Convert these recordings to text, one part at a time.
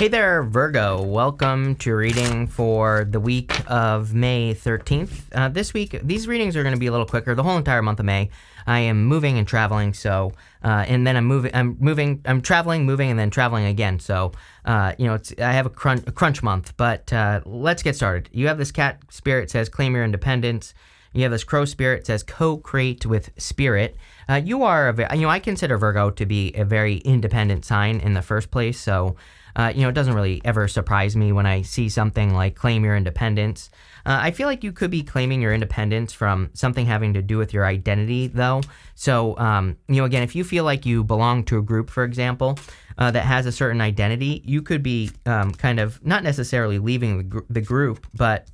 Hey there, Virgo. Welcome to reading for the week of May 13th. This week, these readings are going to be a little quicker. The whole entire month of May, I am moving and traveling. So, and then I'm traveling, moving, and then traveling again. So, I have a crunch month. But let's get started. You have this cat spirit says claim your independence. You have this crow spirit says co-create with spirit. You are I consider Virgo to be a very independent sign in the first place. So. It doesn't really ever surprise me when I see something like claim your independence. I feel like you could be claiming your independence from something having to do with your identity, though. So, again, if you feel like you belong to a group, for example, that has a certain identity, you could be kind of not necessarily leaving the group, but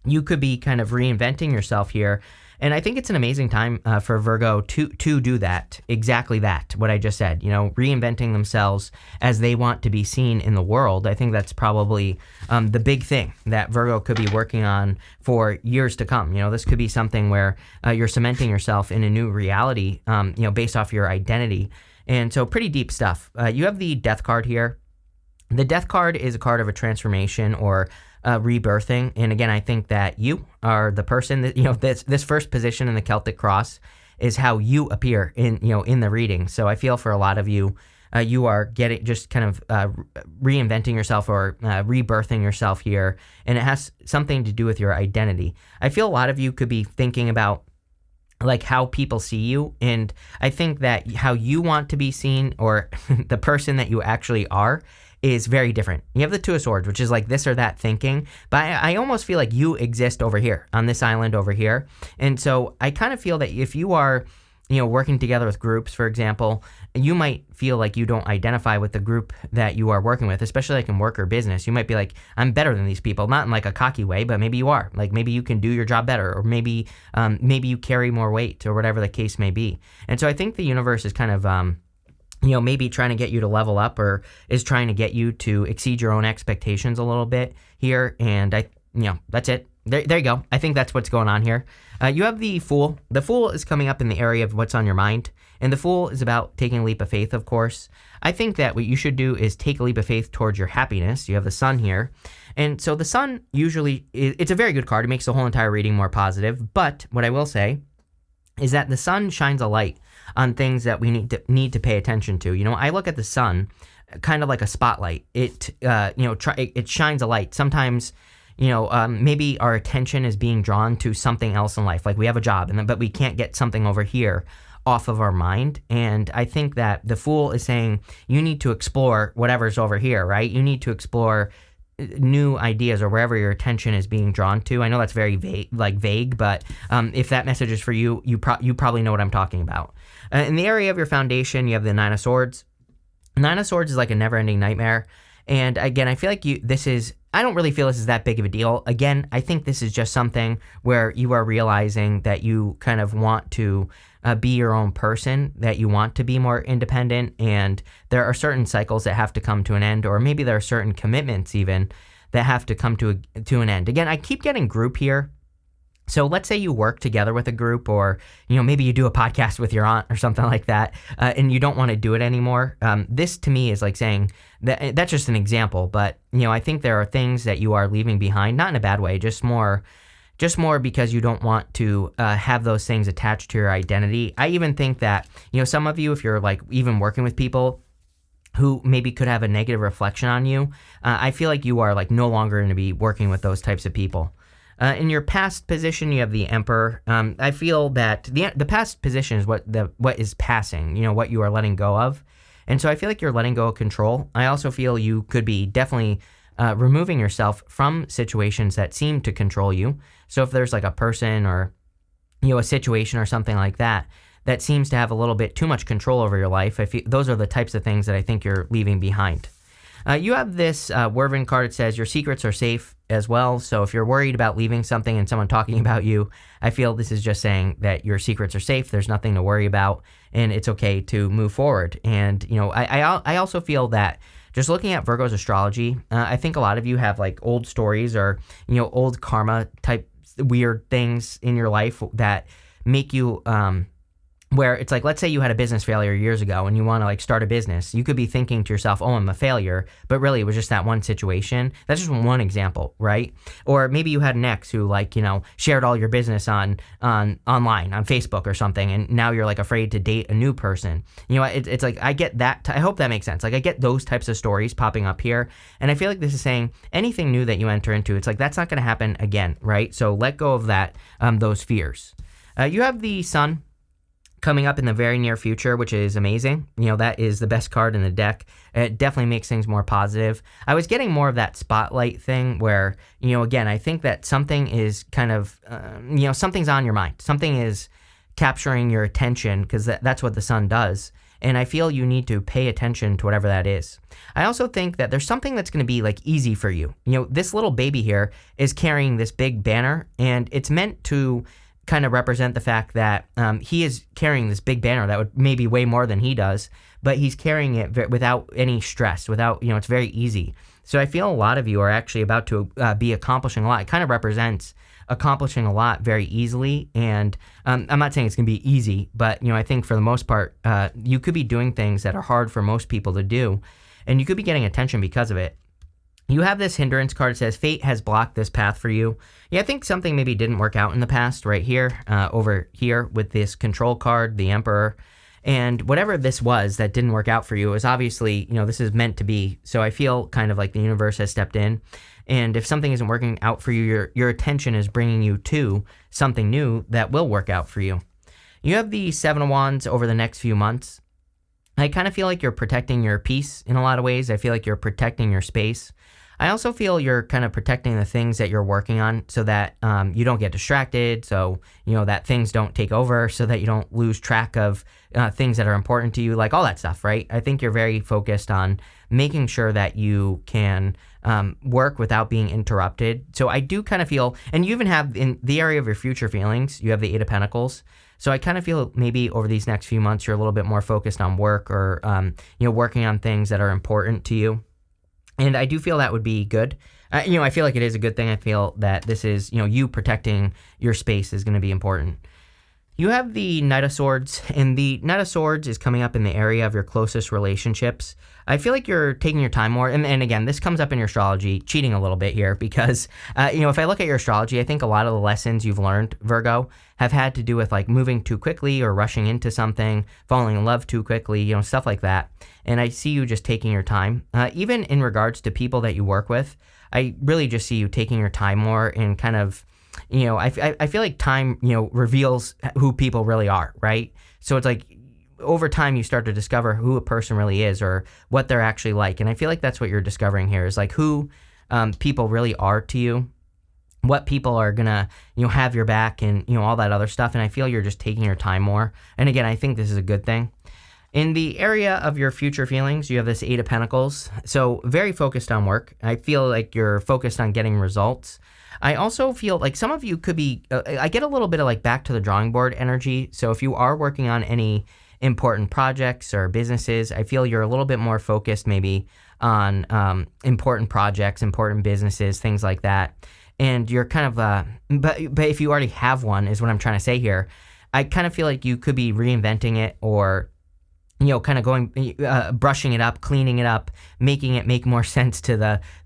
you could be kind of reinventing yourself here. And I think it's an amazing time for Virgo to do that, exactly that, what I just said, reinventing themselves as they want to be seen in the world. I think that's probably the big thing that Virgo could be working on for years to come. This could be something where you're cementing yourself in a new reality, based off your identity. And so pretty deep stuff. You have the Death card here. The Death card is a card of a transformation or rebirthing. And again, I think that you are the person that, this first position in the Celtic cross is how you appear in the reading. So I feel for a lot of you, you are just kind of reinventing yourself or rebirthing yourself here. And it has something to do with your identity. I feel a lot of you could be thinking about like how people see you. And I think that how you want to be seen or the person that you actually are is very different. You have the Two of Swords, which is like this or that thinking, but I almost feel like you exist over here on this island over here. And so I kind of feel that if you are, working together with groups, for example, you might feel like you don't identify with the group that you are working with, especially like in work or business. You might be like, I'm better than these people, not in like a cocky way, but maybe you are. Like maybe you can do your job better, or maybe you carry more weight, or whatever the case may be. And so I think the universe is kind of maybe trying to get you to level up, or is trying to get you to exceed your own expectations a little bit here. And that's it. There you go. I think that's what's going on here. You have the Fool. The Fool is coming up in the area of what's on your mind. And the Fool is about taking a leap of faith, of course. I think that what you should do is take a leap of faith towards your happiness. You have the Sun here. And so the Sun usually, it's a very good card. It makes the whole entire reading more positive. But what I will say is that the Sun shines a light on things that we need to pay attention to. I look at the Sun kind of like a spotlight. It it shines a light. Sometimes, maybe our attention is being drawn to something else in life. Like we have a job, but we can't get something over here off of our mind. And I think that the Fool is saying you need to explore whatever's over here, right? You need to explore new ideas or wherever your attention is being drawn to. I know that's very vague, but if that message is for you, you probably know what I'm talking about. In the area of your foundation, you have the Nine of Swords. Nine of Swords is like a never-ending nightmare. And again, I feel like I don't really feel this is that big of a deal. Again, I think this is just something where you are realizing that you kind of want to be your own person, that you want to be more independent, and there are certain cycles that have to come to an end, or maybe there are certain commitments even that have to come to an end. Again, I keep getting group here. So let's say you work together with a group, or maybe you do a podcast with your aunt or something like that, and you don't want to do it anymore. This to me is like saying that's just an example, but I think there are things that you are leaving behind, not in a bad way, just more because you don't want to have those things attached to your identity. I even think that some of you, if you're like even working with people who maybe could have a negative reflection on you, I feel like you are like no longer going to be working with those types of people. In your past position, you have the Emperor. I feel that the past position is what is passing, what you are letting go of. And so I feel like you're letting go of control. I also feel you could be definitely removing yourself from situations that seem to control you. So if there's like a person or, a situation or something like that seems to have a little bit too much control over your life, those are the types of things that I think you're leaving behind. You have this Wervin card. It says your secrets are safe as well. So if you're worried about leaving something and someone talking about you, I feel this is just saying that your secrets are safe. There's nothing to worry about, and it's okay to move forward. And, I also feel that just looking at Virgo's astrology, I think a lot of you have like old stories or, old karma type weird things in your life that make you where it's like, let's say you had a business failure years ago and you want to like start a business. You could be thinking to yourself, oh, I'm a failure, but really it was just that one situation. That's just one example, right? Or maybe you had an ex who like, shared all your business on online, on Facebook or something, and now you're like afraid to date a new person. It's like, I get that. I hope that makes sense. Like I get those types of stories popping up here. And I feel like this is saying anything new that you enter into, it's like, that's not going to happen again, right? So let go of that, those fears. You have the Sun coming up in the very near future, which is amazing. That is the best card in the deck. It definitely makes things more positive. I was getting more of that spotlight thing where, again, I think that something is kind of, something's on your mind. Something is capturing your attention because that's what the Sun does. And I feel you need to pay attention to whatever that is. I also think that there's something that's going to be like easy for you. This little baby here is carrying this big banner, and it's meant to kind of represent the fact that he is carrying this big banner that would maybe weigh more than he does, but he's carrying it without any stress, it's very easy. So I feel a lot of you are actually about to be accomplishing a lot. It kind of represents accomplishing a lot very easily, and I'm not saying it's going to be easy, but I think for the most part, you could be doing things that are hard for most people to do, and you could be getting attention because of it. You have this hindrance card that says fate has blocked this path for you. Yeah, I think something maybe didn't work out in the past right here, over here with this control card, the Emperor. And whatever this was that didn't work out for you is obviously, this is meant to be. So I feel kind of like the universe has stepped in. And if something isn't working out for you, your attention is bringing you to something new that will work out for you. You have the Seven of Wands over the next few months. I kind of feel like you're protecting your peace in a lot of ways. I feel like you're protecting your space. I also feel you're kind of protecting the things that you're working on so that you don't get distracted, so that things don't take over, so that you don't lose track of things that are important to you, like all that stuff, right? I think you're very focused on making sure that you can work without being interrupted. So I do kind of feel, and you even have in the area of your future feelings, you have the Eight of Pentacles. So I kind of feel maybe over these next few months, you're a little bit more focused on work or, working on things that are important to you. And I do feel that would be good. I feel like it is a good thing. I feel that this is, you protecting your space is going to be important. You have the Knight of Swords, and the Knight of Swords is coming up in the area of your closest relationships. I feel like you're taking your time more, and again, this comes up in your astrology, cheating a little bit here, because, if I look at your astrology, I think a lot of the lessons you've learned, Virgo, have had to do with like moving too quickly or rushing into something, falling in love too quickly, stuff like that. And I see you just taking your time. Even in regards to people that you work with, I really just see you taking your time more and kind of, I feel like time, reveals who people really are, right? So it's like over time you start to discover who a person really is or what they're actually like. And I feel like that's what you're discovering here is like who people really are to you, what people are gonna, have your back and, all that other stuff. And I feel you're just taking your time more. And again, I think this is a good thing. In the area of your future feelings, you have this Eight of Pentacles. So very focused on work. I feel like you're focused on getting results. I also feel like some of you could be, I get a little bit of like back to the drawing board energy. So if you are working on any important projects or businesses, I feel you're a little bit more focused maybe on important projects, important businesses, things like that. And you're kind of, but if you already have one is what I'm trying to say here. I kind of feel like you could be reinventing it or kind of going, brushing it up, cleaning it up, making it make more sense to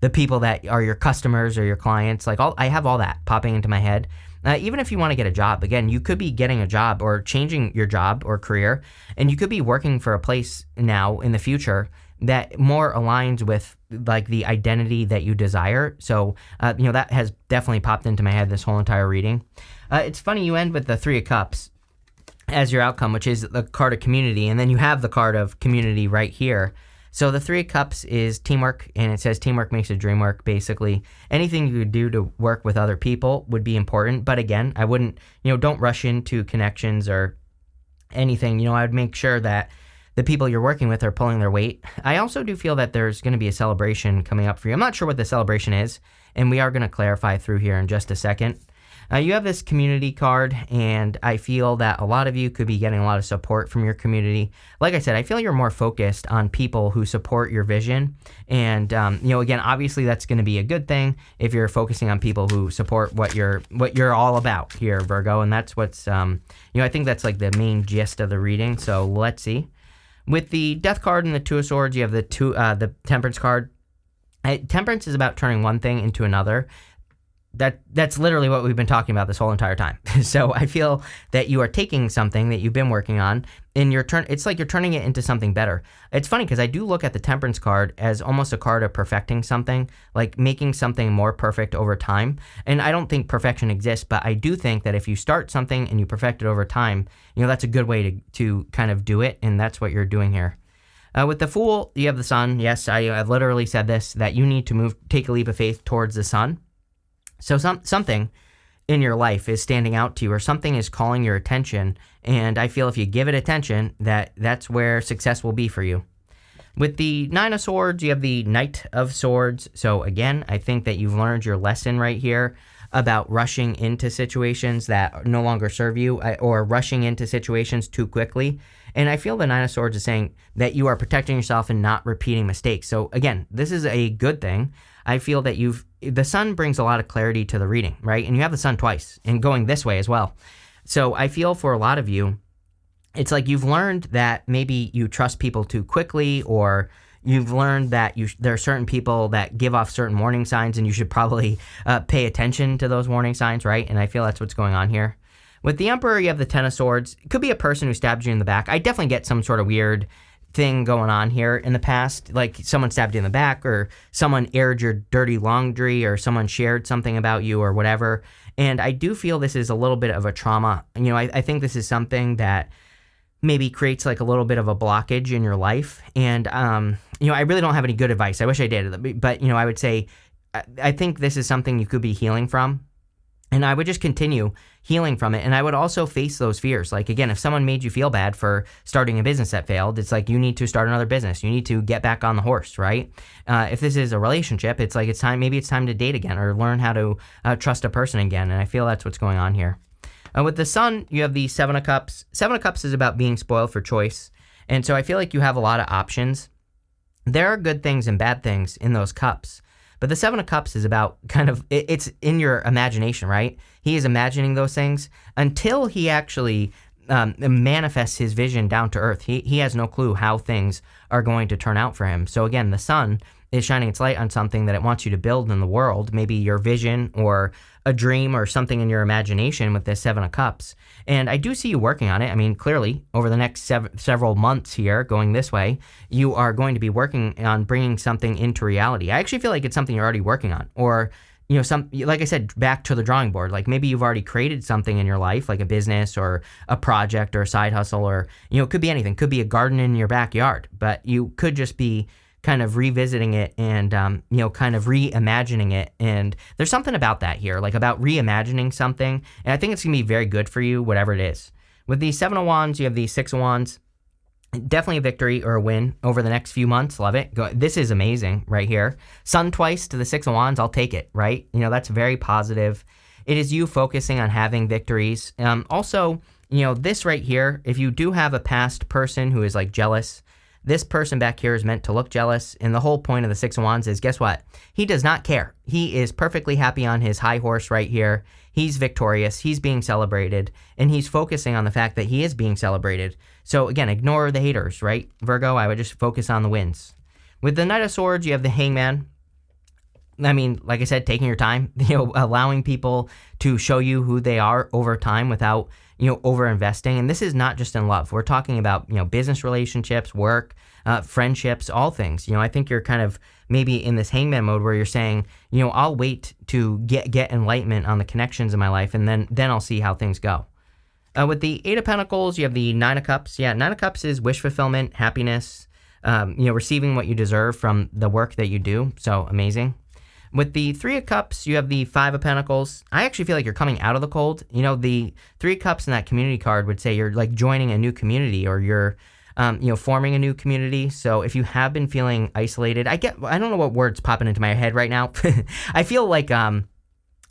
the people that are your customers or your clients. Like I have all that popping into my head. Even if you want to get a job, again, you could be getting a job or changing your job or career, and you could be working for a place now in the future that more aligns with like the identity that you desire. So, that has definitely popped into my head this whole entire reading. It's funny, you end with the Three of Cups as your outcome, which is the card of community, and then you have the card of community right here. So the Three of Cups is teamwork, and it says teamwork makes a dream work, basically. Anything you could do to work with other people would be important, but again, I wouldn't, don't rush into connections or anything. I would make sure that the people you're working with are pulling their weight. I also do feel that there's going to be a celebration coming up for you. I'm not sure what the celebration is, and we are going to clarify through here in just a second. You have this community card, and I feel that a lot of you could be getting a lot of support from your community. Like I said, I feel you're more focused on people who support your vision. And, again, obviously that's going to be a good thing if you're focusing on people who support what you're all about here, Virgo. And that's what's, I think that's like the main gist of the reading. So let's see. With the Death card and the Two of Swords, you have the Temperance card. Temperance is about turning one thing into another. That's literally what we've been talking about this whole entire time. So I feel that you are taking something that you've been working on, and it's like you're turning it into something better. It's funny because I do look at the Temperance card as almost a card of perfecting something, like making something more perfect over time. And I don't think perfection exists, but I do think that if you start something and you perfect it over time, that's a good way to kind of do it, and that's what you're doing here. With the Fool, you have the Sun. Yes, I've literally said this, that you need to take a leap of faith towards the Sun. So something in your life is standing out to you, or something is calling your attention, and I feel if you give it attention, that's where success will be for you. With the Nine of Swords, you have the Knight of Swords. So again, I think that you've learned your lesson right here about rushing into situations that no longer serve you, or rushing into situations too quickly. And I feel the Nine of Swords is saying that you are protecting yourself and not repeating mistakes. So again, this is a good thing. I feel that the Sun brings a lot of clarity to the reading, right? And you have the Sun twice and going this way as well. So I feel for a lot of you, it's like you've learned that maybe you trust people too quickly, or you've learned that there are certain people that give off certain warning signs, and you should probably pay attention to those warning signs, right? And I feel that's what's going on here. With the Emperor, you have the Ten of Swords. It could be a person who stabbed you in the back. I definitely get some sort of weird thing going on here in the past, like someone stabbed you in the back, or someone aired your dirty laundry, or someone shared something about you or whatever. And I do feel this is a little bit of a trauma. I think this is something that maybe creates like a little bit of a blockage in your life. And, I really don't have any good advice. I wish I did, but, I would say, I think this is something you could be healing from. And I would just continue healing from it. And I would also face those fears. Like, again, if someone made you feel bad for starting a business that failed, it's like you need to start another business. You need to get back on the horse, right? If this is a relationship, it's like maybe it's time to date again, or learn how to trust a person again. And I feel that's what's going on here. With the Sun, you have the Seven of Cups. Seven of Cups is about being spoiled for choice. And so I feel like you have a lot of options. There are good things and bad things in those cups. But the Seven of Cups is about it's in your imagination, right? He is imagining those things until he actually manifests his vision down to earth. He has no clue how things are going to turn out for him. So again, the sun is shining its light on something that it wants you to build in the world, maybe your vision or a dream or something in your imagination with this Seven of Cups. And I do see you working on it. I mean, clearly, over the next several months here, going this way, you are going to be working on bringing something into reality. I actually feel like it's something you're already working on. Or, like I said, back to the drawing board. Like maybe you've already created something in your life, like a business or a project or a side hustle, or, it could be anything. It could be a garden in your backyard. But you could just be kind of revisiting it and, kind of reimagining it. And there's something about that here, like about reimagining something. And I think it's going to be very good for you, whatever it is. With the Seven of Wands, you have the Six of Wands. Definitely a victory or a win over the next few months. Love it. This is amazing right here. Sun twice to the Six of Wands. I'll take it, right? That's very positive. It is you focusing on having victories. Also, this right here, if you do have a past person who is like jealous, this person back here is meant to look jealous, and the whole point of the Six of Wands is, guess what? He does not care. He is perfectly happy on his high horse right here. He's victorious. He's being celebrated, and he's focusing on the fact that he is being celebrated. So again, ignore the haters, right? Virgo, I would just focus on the wins. With the Knight of Swords, you have the Hangman. I mean, like I said, taking your time, allowing people to show you who they are over time without, over investing. And this is not just in love. We're talking about, business relationships, work, friendships, all things. I think you're kind of maybe in this hangman mode where you're saying, I'll wait to get enlightenment on the connections in my life, and then I'll see how things go. With the Eight of Pentacles, you have the Nine of Cups. Yeah, Nine of Cups is wish fulfillment, happiness, receiving what you deserve from the work that you do. So amazing. With the Three of Cups, you have the Five of Pentacles. I actually feel like you're coming out of the cold. The Three of Cups in that community card would say you're like joining a new community, or you're, forming a new community. So if you have been feeling isolated, I don't know what word's popping into my head right now. I feel like,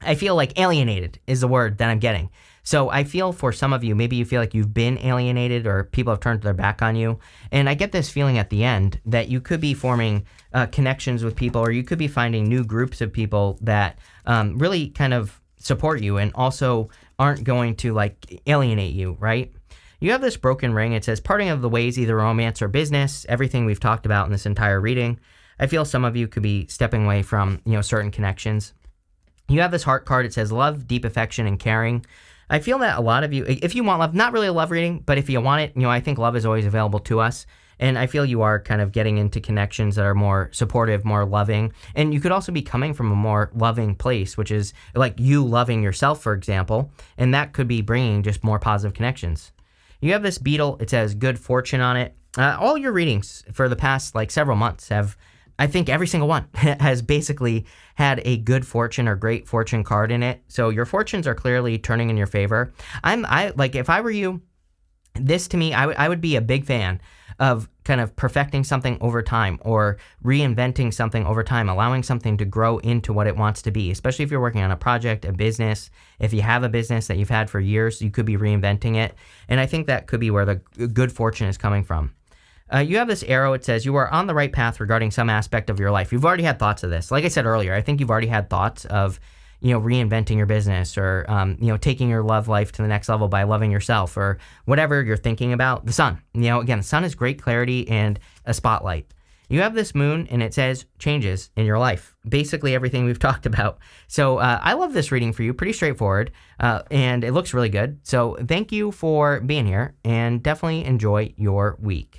I feel like alienated is the word that I'm getting. So I feel for some of you, maybe you feel like you've been alienated or people have turned their back on you. And I get this feeling at the end that you could be forming connections with people, or you could be finding new groups of people that really kind of support you and also aren't going to like alienate you, right? You have this broken ring. It says parting of the ways, either romance or business, everything we've talked about in this entire reading. I feel some of you could be stepping away from, certain connections. You have this heart card. It says love, deep affection, and caring. I feel that a lot of you, if you want love, not really a love reading, but if you want it, I think love is always available to us. And I feel you are kind of getting into connections that are more supportive, more loving. And you could also be coming from a more loving place, which is like you loving yourself, for example. And that could be bringing just more positive connections. You have this beetle. It says good fortune on it. All your readings for the past several months have, I think every single one has basically had a good fortune or great fortune card in it. So your fortunes are clearly turning in your favor. If I were you, this to me, I would be a big fan of kind of perfecting something over time or reinventing something over time, allowing something to grow into what it wants to be, especially if you're working on a project, a business. If you have a business that you've had for years, you could be reinventing it. And I think that could be where the good fortune is coming from. You have this arrow. It says you are on the right path regarding some aspect of your life. You've already had thoughts of this. Like I said earlier, I think you've already had thoughts of, reinventing your business or, taking your love life to the next level by loving yourself or whatever you're thinking about. The sun, again, the sun is great clarity and a spotlight. You have this moon and it says changes in your life. Basically everything we've talked about. So I love this reading for you. Pretty straightforward. And it looks really good. So thank you for being here and definitely enjoy your week.